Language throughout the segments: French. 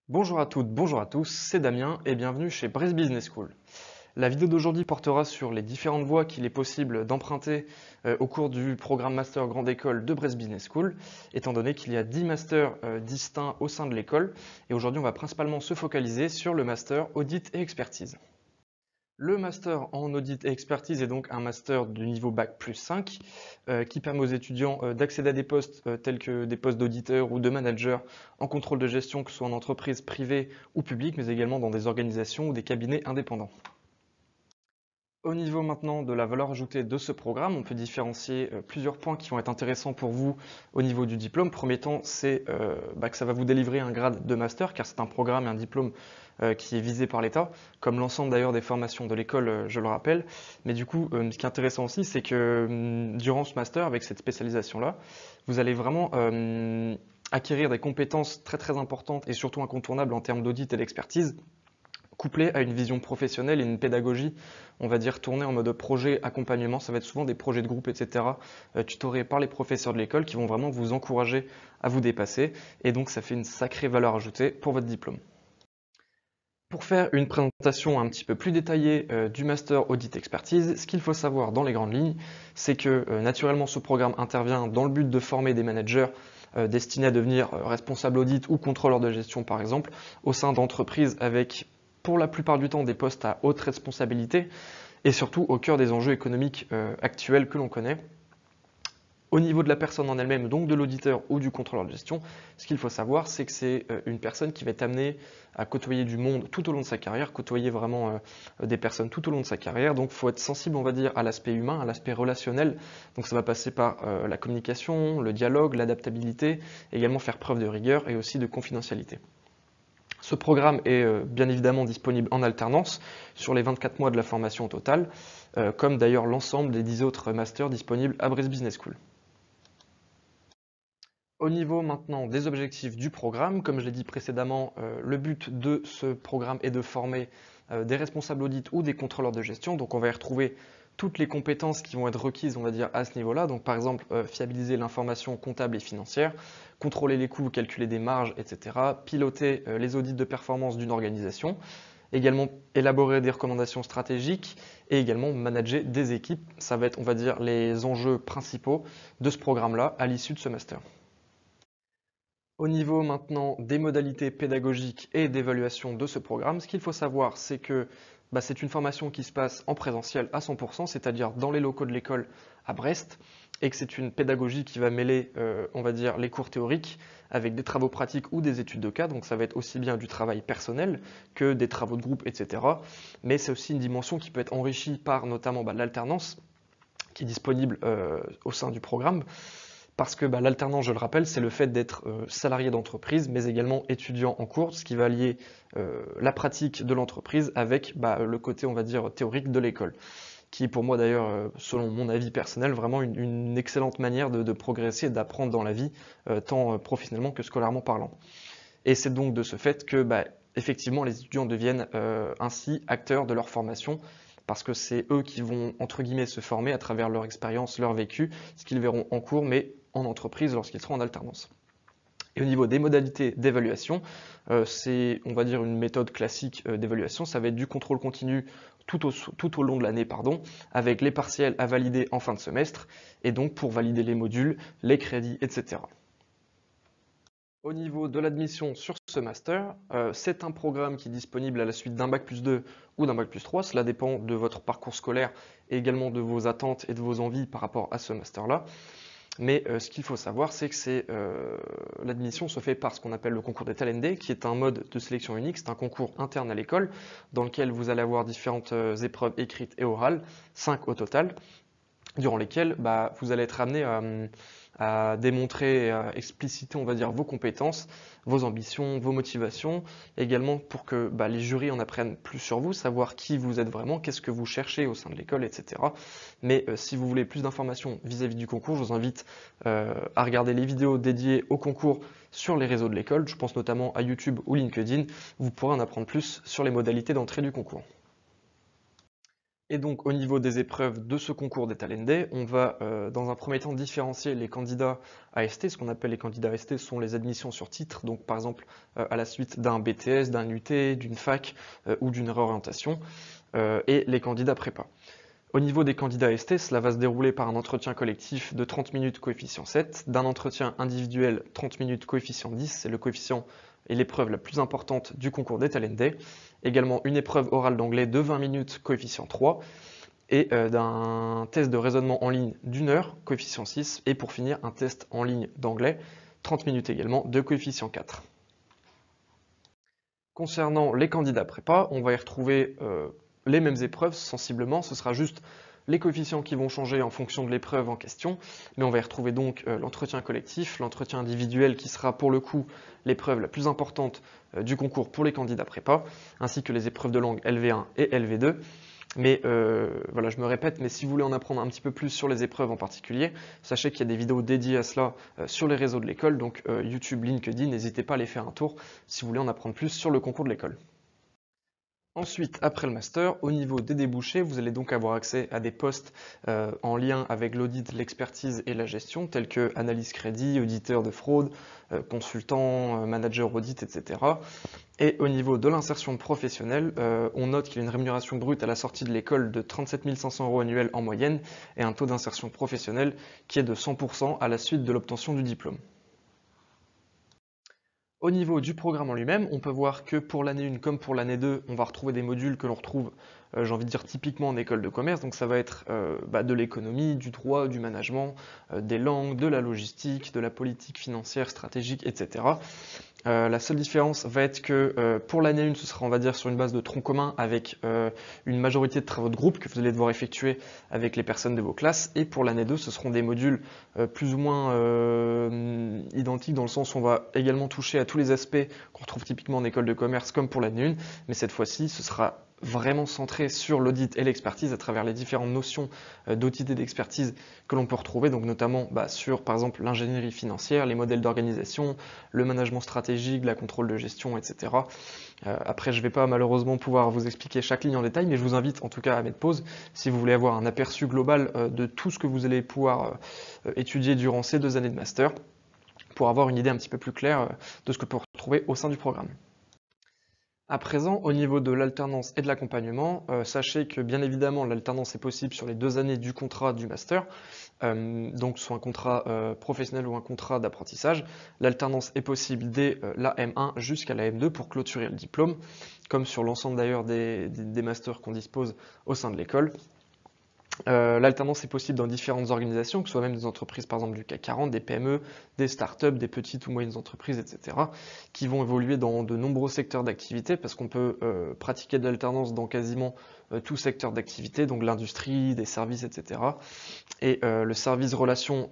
Bonjour à toutes, bonjour à tous, c'est Damien et bienvenue chez Brest Business School. La vidéo d'aujourd'hui portera sur les différentes voies qu'il est possible d'emprunter au cours du programme Master Grande École de Brest Business School, étant donné qu'il y a 10 masters distincts au sein de l'école. Et aujourd'hui, on va principalement se focaliser sur le Master Audit et Expertise. Le master en audit et expertise est donc un master du niveau Bac plus 5 qui permet aux étudiants d'accéder à des postes tels que des postes d'auditeur ou de manager en contrôle de gestion, que ce soit en entreprise privée ou publique, mais également dans des organisations ou des cabinets indépendants. Au niveau maintenant de la valeur ajoutée de ce programme, on peut différencier plusieurs points qui vont être intéressants pour vous au niveau du diplôme. Premier temps, c'est que ça va vous délivrer un grade de master, car c'est un programme et un diplôme qui est visé par l'État, comme l'ensemble d'ailleurs des formations de l'école, je le rappelle. Mais du coup, ce qui est intéressant aussi, c'est que durant ce master, avec cette spécialisation-là, vous allez vraiment acquérir des compétences très très importantes et surtout incontournables en termes d'audit et d'expertise, couplé à une vision professionnelle et une pédagogie, on va dire, tournée en mode projet, accompagnement. Ça va être souvent des projets de groupe, etc., tutorés par les professeurs de l'école qui vont vraiment vous encourager à vous dépasser. Et donc, ça fait une sacrée valeur ajoutée pour votre diplôme. Pour faire une présentation un petit peu plus détaillée du Master Audit Expertise, ce qu'il faut savoir dans les grandes lignes, c'est que naturellement ce programme intervient dans le but de former des managers destinés à devenir responsables audit ou contrôleurs de gestion par exemple, au sein d'entreprises avec pour la plupart du temps des postes à haute responsabilité et surtout au cœur des enjeux économiques actuels que l'on connaît. Au niveau de la personne en elle-même, donc de l'auditeur ou du contrôleur de gestion, ce qu'il faut savoir, c'est que c'est une personne qui va être amenée à côtoyer du monde tout au long de sa carrière, côtoyer vraiment des personnes tout au long de sa carrière. Donc il faut être sensible, on va dire, à l'aspect humain, à l'aspect relationnel. Donc ça va passer par la communication, le dialogue, l'adaptabilité, également faire preuve de rigueur et aussi de confidentialité. Ce programme est bien évidemment disponible en alternance sur les 24 mois de la formation totale, comme d'ailleurs l'ensemble des 10 autres masters disponibles à Brest Business School. Au niveau maintenant des objectifs du programme, comme je l'ai dit précédemment, le but de ce programme est de former des responsables audit ou des contrôleurs de gestion. Donc on va y retrouver toutes les compétences qui vont être requises, on va dire, à ce niveau-là. Donc par exemple, fiabiliser l'information comptable et financière, contrôler les coûts, calculer des marges, etc. Piloter les audits de performance d'une organisation, également élaborer des recommandations stratégiques et également manager des équipes. Ça va être, on va dire, les enjeux principaux de ce programme-là à l'issue de ce master. Au niveau maintenant des modalités pédagogiques et d'évaluation de ce programme, ce qu'il faut savoir, c'est que c'est une formation qui se passe en présentiel à 100%, c'est-à-dire dans les locaux de l'école à Brest, et que c'est une pédagogie qui va mêler, on va dire, les cours théoriques avec des travaux pratiques ou des études de cas, donc ça va être aussi bien du travail personnel que des travaux de groupe, etc. Mais c'est aussi une dimension qui peut être enrichie par notamment l'alternance qui est disponible au sein du programme. Parce que l'alternance, je le rappelle, c'est le fait d'être salarié d'entreprise, mais également étudiant en cours, ce qui va lier la pratique de l'entreprise avec le côté, on va dire, théorique de l'école, qui est pour moi d'ailleurs, selon mon avis personnel, vraiment une excellente manière de progresser et d'apprendre dans la vie, tant professionnellement que scolairement parlant. Et c'est donc de ce fait que, effectivement, les étudiants deviennent ainsi acteurs de leur formation, parce que c'est eux qui vont, entre guillemets, se former à travers leur expérience, leur vécu, ce qu'ils verront en cours, mais en entreprise lorsqu'ils seront en alternance. Et au niveau des modalités d'évaluation, c'est, on va dire, une méthode classique d'évaluation. Ça va être du contrôle continu tout au long de l'année, avec les partiels à valider en fin de semestre, et donc pour valider les modules, les crédits, etc. Au niveau de l'admission sur ce master, c'est un programme qui est disponible à la suite d'un bac plus 2 ou d'un bac plus 3. Cela dépend de votre parcours scolaire et également de vos attentes et de vos envies par rapport à ce master-là. Mais ce qu'il faut savoir, c'est que l'admission se fait par ce qu'on appelle le concours des Talendais, qui est un mode de sélection unique. C'est un concours interne à l'école dans lequel vous allez avoir différentes épreuves écrites et orales, 5 au total, durant lesquelles vous allez être amené à démontrer et à expliciter, on va dire, vos compétences, vos ambitions, vos motivations, également pour que les jurys en apprennent plus sur vous, savoir qui vous êtes vraiment, qu'est-ce que vous cherchez au sein de l'école, etc. Mais si vous voulez plus d'informations vis-à-vis du concours, je vous invite à regarder les vidéos dédiées au concours sur les réseaux de l'école, je pense notamment à YouTube ou LinkedIn, vous pourrez en apprendre plus sur les modalités d'entrée du concours. Et donc au niveau des épreuves de ce concours des Talendais, on va dans un premier temps différencier les candidats AST. Ce qu'on appelle les candidats AST sont les admissions sur titre, donc par exemple à la suite d'un BTS, d'un UT, d'une fac ou d'une réorientation, et les candidats prépa. Au niveau des candidats AST, cela va se dérouler par un entretien collectif de 30 minutes coefficient 7, d'un entretien individuel 30 minutes coefficient 10, c'est le coefficient et l'épreuve la plus importante du concours des Talendais. Également une épreuve orale d'anglais de 20 minutes coefficient 3 et d'un test de raisonnement en ligne d'1 heure, coefficient 6, et pour finir un test en ligne d'anglais, 30 minutes également, de coefficient 4. Concernant les candidats prépa, on va y retrouver les mêmes épreuves sensiblement, ce sera juste les coefficients qui vont changer en fonction de l'épreuve en question, mais on va y retrouver donc l'entretien collectif, l'entretien individuel qui sera pour le coup l'épreuve la plus importante du concours pour les candidats prépa, ainsi que les épreuves de langue LV1 et LV2. Mais voilà, je me répète, mais si vous voulez en apprendre un petit peu plus sur les épreuves en particulier, sachez qu'il y a des vidéos dédiées à cela sur les réseaux de l'école, donc YouTube, LinkedIn, n'hésitez pas à aller faire un tour si vous voulez en apprendre plus sur le concours de l'école. Ensuite, après le master, au niveau des débouchés, vous allez donc avoir accès à des postes en lien avec l'audit, l'expertise et la gestion, tels que analyse crédit, auditeur de fraude, consultant, manager audit, etc. Et au niveau de l'insertion professionnelle, on note qu'il y a une rémunération brute à la sortie de l'école de 37 500 € annuels en moyenne et un taux d'insertion professionnelle qui est de 100% à la suite de l'obtention du diplôme. Au niveau du programme en lui-même, on peut voir que pour l'année 1 comme pour l'année 2, on va retrouver des modules que l'on retrouve, j'ai envie de dire typiquement en école de commerce, donc ça va être de l'économie, du droit, du management, des langues, de la logistique, de la politique financière, stratégique, etc. La seule différence va être que pour l'année 1, ce sera on va dire sur une base de tronc commun avec une majorité de travaux de groupe que vous allez devoir effectuer avec les personnes de vos classes, et pour l'année 2, ce seront des modules plus ou moins identiques dans le sens où on va également toucher à tous les aspects qu'on retrouve typiquement en école de commerce comme pour l'année 1, mais cette fois-ci ce sera vraiment centré sur l'audit et l'expertise à travers les différentes notions d'audit et d'expertise que l'on peut retrouver, donc notamment sur par exemple l'ingénierie financière, les modèles d'organisation, le management stratégique, la contrôle de gestion, etc. Après, je ne vais pas malheureusement pouvoir vous expliquer chaque ligne en détail, mais je vous invite en tout cas à mettre pause si vous voulez avoir un aperçu global de tout ce que vous allez pouvoir étudier durant ces 2 années de master, pour avoir une idée un petit peu plus claire de ce que vous pouvez retrouver au sein du programme. À présent, au niveau de l'alternance et de l'accompagnement, sachez que bien évidemment l'alternance est possible sur les 2 années du contrat du master, donc soit un contrat professionnel ou un contrat d'apprentissage. L'alternance est possible dès la M1 jusqu'à la M2 pour clôturer le diplôme, comme sur l'ensemble d'ailleurs des masters qu'on dispose au sein de l'école. L'alternance est possible dans différentes organisations, que ce soit même des entreprises par exemple du CAC 40, des PME, des startups, des petites ou moyennes entreprises, etc., qui vont évoluer dans de nombreux secteurs d'activité, parce qu'on peut pratiquer de l'alternance dans quasiment tout secteur d'activité, donc l'industrie, des services, etc. Et le service relations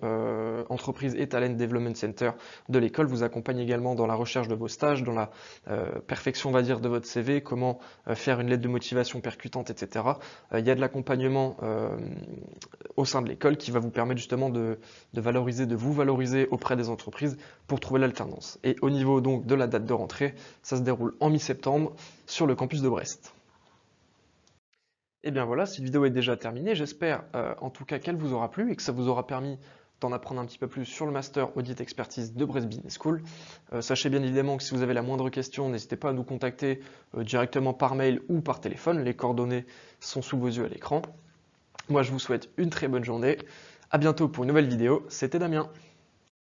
entreprise et Talent Development Center de l'école vous accompagne également dans la recherche de vos stages, dans la perfection, on va dire, de votre CV, comment faire une lettre de motivation percutante, etc. Il y a de l'accompagnement au sein de l'école qui va vous permettre justement de vous valoriser auprès des entreprises pour trouver l'alternance. Et au niveau donc de la date de rentrée, ça se déroule en mi-septembre sur le campus de Brest. Et bien voilà, cette vidéo est déjà terminée. J'espère en tout cas qu'elle vous aura plu et que ça vous aura permis d'en apprendre un petit peu plus sur le Master Audit Expertise de Brest Business School. Sachez bien évidemment que si vous avez la moindre question, n'hésitez pas à nous contacter directement par mail ou par téléphone. Les coordonnées sont sous vos yeux à l'écran. Moi, je vous souhaite une très bonne journée. À bientôt pour une nouvelle vidéo. C'était Damien.